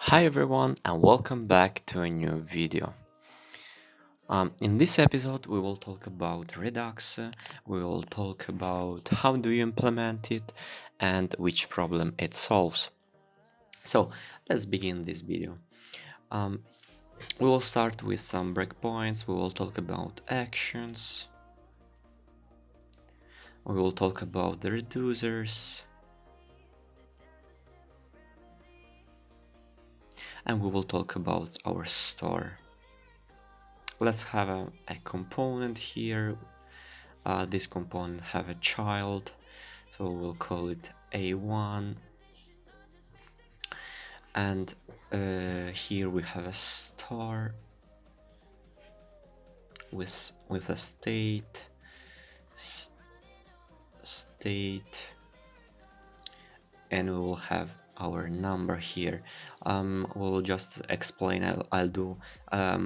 Hi everyone and welcome back to a new video. In this episode we will talk about Redux, we will talk about how do you implement it and which problem it solves. So let's begin this video. We will start with some breakpoints, we will talk about actions, we will talk about the reducers, and we will talk about our store. Let's have a component here. This component have a child, so we'll call it A1, and here we have a star with a state, and we will have our number here. We'll just explain. I'll do a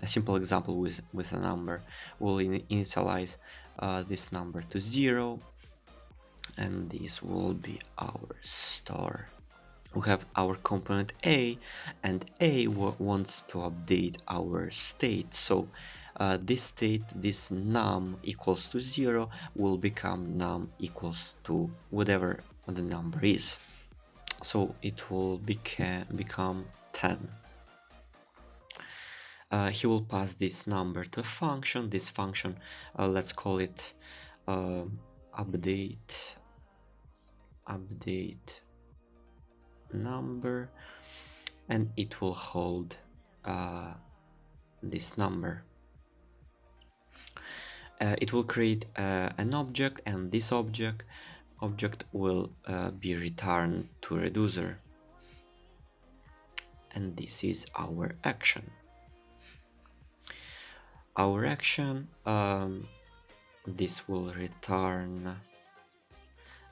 simple example with a number. We'll initialize this number to 0, and this will be our star. We have our component A, and A wants to update our state. So this state, this num equals to 0, will become num equals to whatever the number is. So it will become 10. He will pass this number to a function. This function, let's call it update number, and it will hold this number. It will create an object, and this object will be returned to reducer, and this is our action. Our action, this will return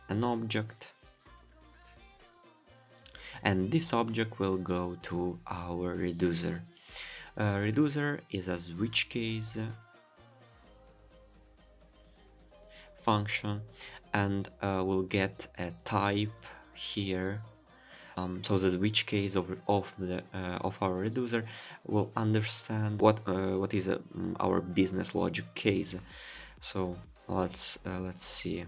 an object, and this object will go to our reducer. Reducer is a switch case function, and we'll get a type here, so the switch case of our reducer will understand what is our business logic case. So let's see.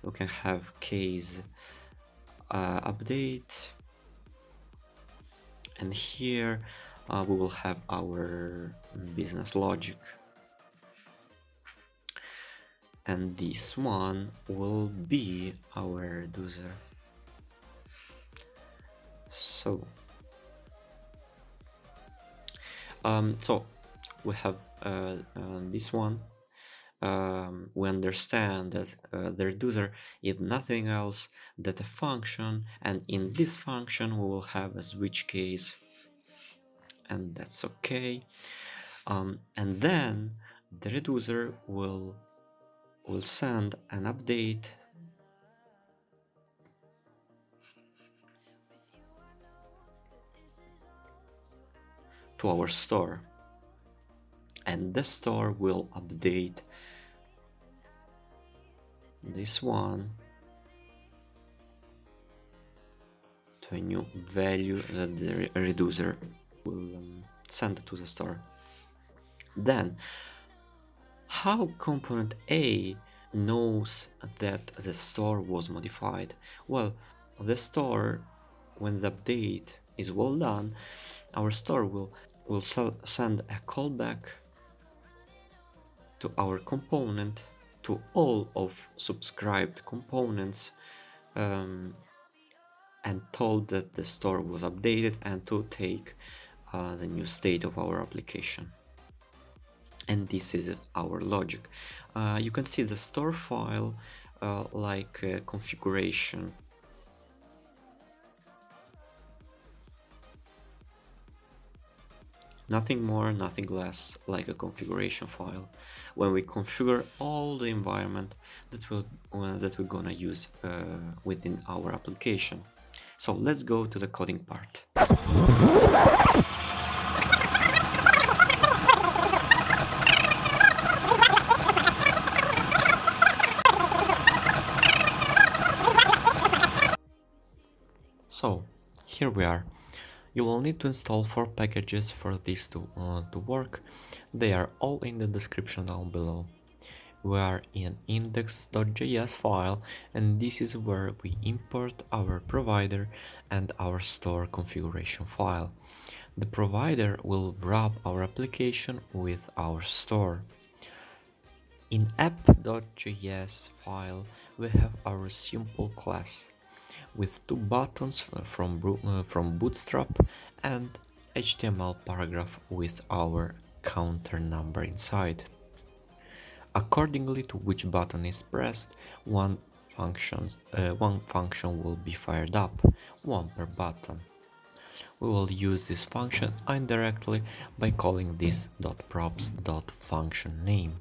We can have case update, and here we will have our business logic, and this one will be our reducer. So we have this one. We understand that the reducer is nothing else than a function, and in this function we will have a switch case, and that's okay. And then the reducer will send an update to our store, and the store will update this one to a new value that the reducer will send to the store. Then how component A knows that the store was modified? Well, the store, when the update is well done, our store will send a callback to our component, to all of subscribed components, and told that the store was updated and to take the new state of our application. And this is our logic. You can see the store file like configuration. Nothing more, nothing less, like a configuration file. When we configure all the environment that we're gonna use within our application. So let's go to the coding part. So here we are. You will need to install 4 packages for this to work. They are all in the description down below. We are in index.js file, and this is where we import our provider and our store configuration file. The provider will wrap our application with our store. In Ep.2 file, we have our simple class with 2 buttons from Bootstrap and HTML paragraph with our counter number inside. Accordingly to which button is pressed, one function will be fired up, one per button. We will use this function indirectly by calling this .props.function name.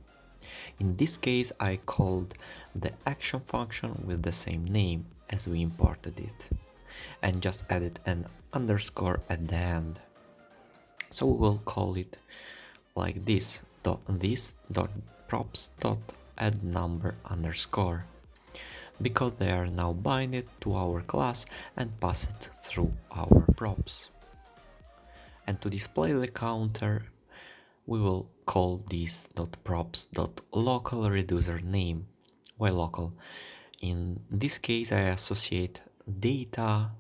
In this case, I called the action function with the same name as we imported it, and just added an underscore at the end. So we will call it like this, props.addNumber_, because they are now binded to our class and pass it through our props. And to display the counter, we will call this .props.local reducer name. Why local? In this case, I associate data,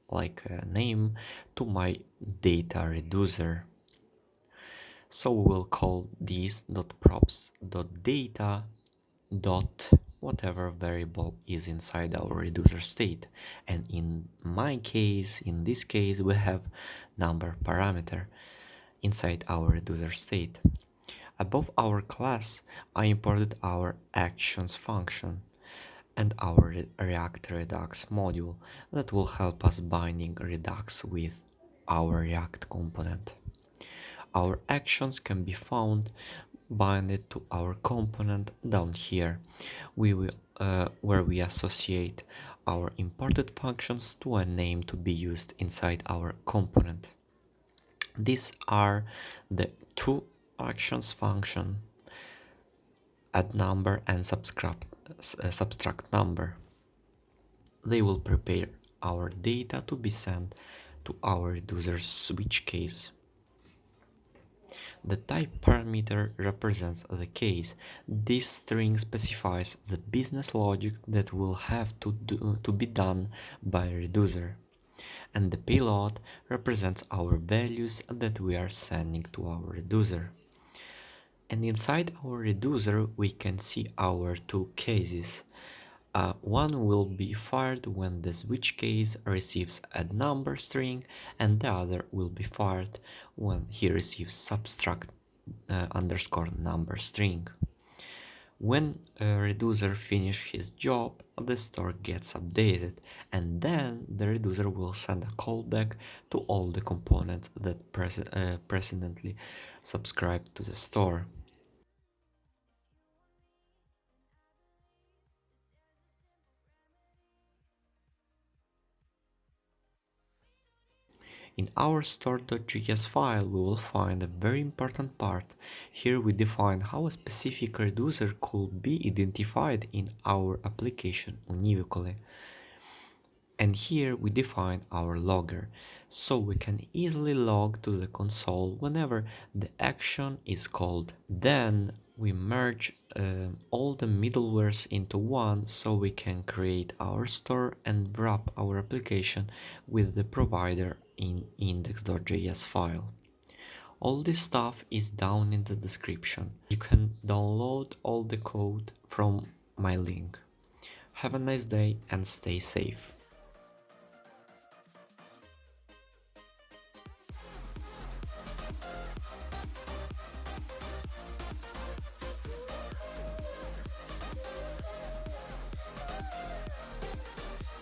like a name, to my data reducer. So we will call this .props.data dot whatever variable is inside our reducer state, and in this case we have number parameter inside our reducer state. Above our class, I imported our actions function and our react-redux module that will help us binding Redux with our React component. Our actions can be found binded to our component down here, where we associate our imported functions to a name to be used inside our component. These are the 2 actions function, add number and subtract number. They will prepare our data to be sent to our reducer's switch case. The type parameter represents the case. This string specifies the business logic that will have to be done by a reducer. And the payload represents our values that we are sending to our reducer. And inside our reducer we can see our 2 cases. One will be fired when the switch case receives a number string, and the other will be fired when he receives subtract underscore number string. When a reducer finishes his job, the store gets updated, and then the reducer will send a callback to all the components that precedently subscribed to the store. In our store.js file, we will find a very important part. Here we define how a specific reducer could be identified in our application univocally. And here we define our logger, so we can easily log to the console whenever the action is called. Then we merge all the middlewares into one, so we can create our store and wrap our application with the provider in index.js file. All this stuff is down in the description. You can download all the code from my link. Have a nice day and stay safe.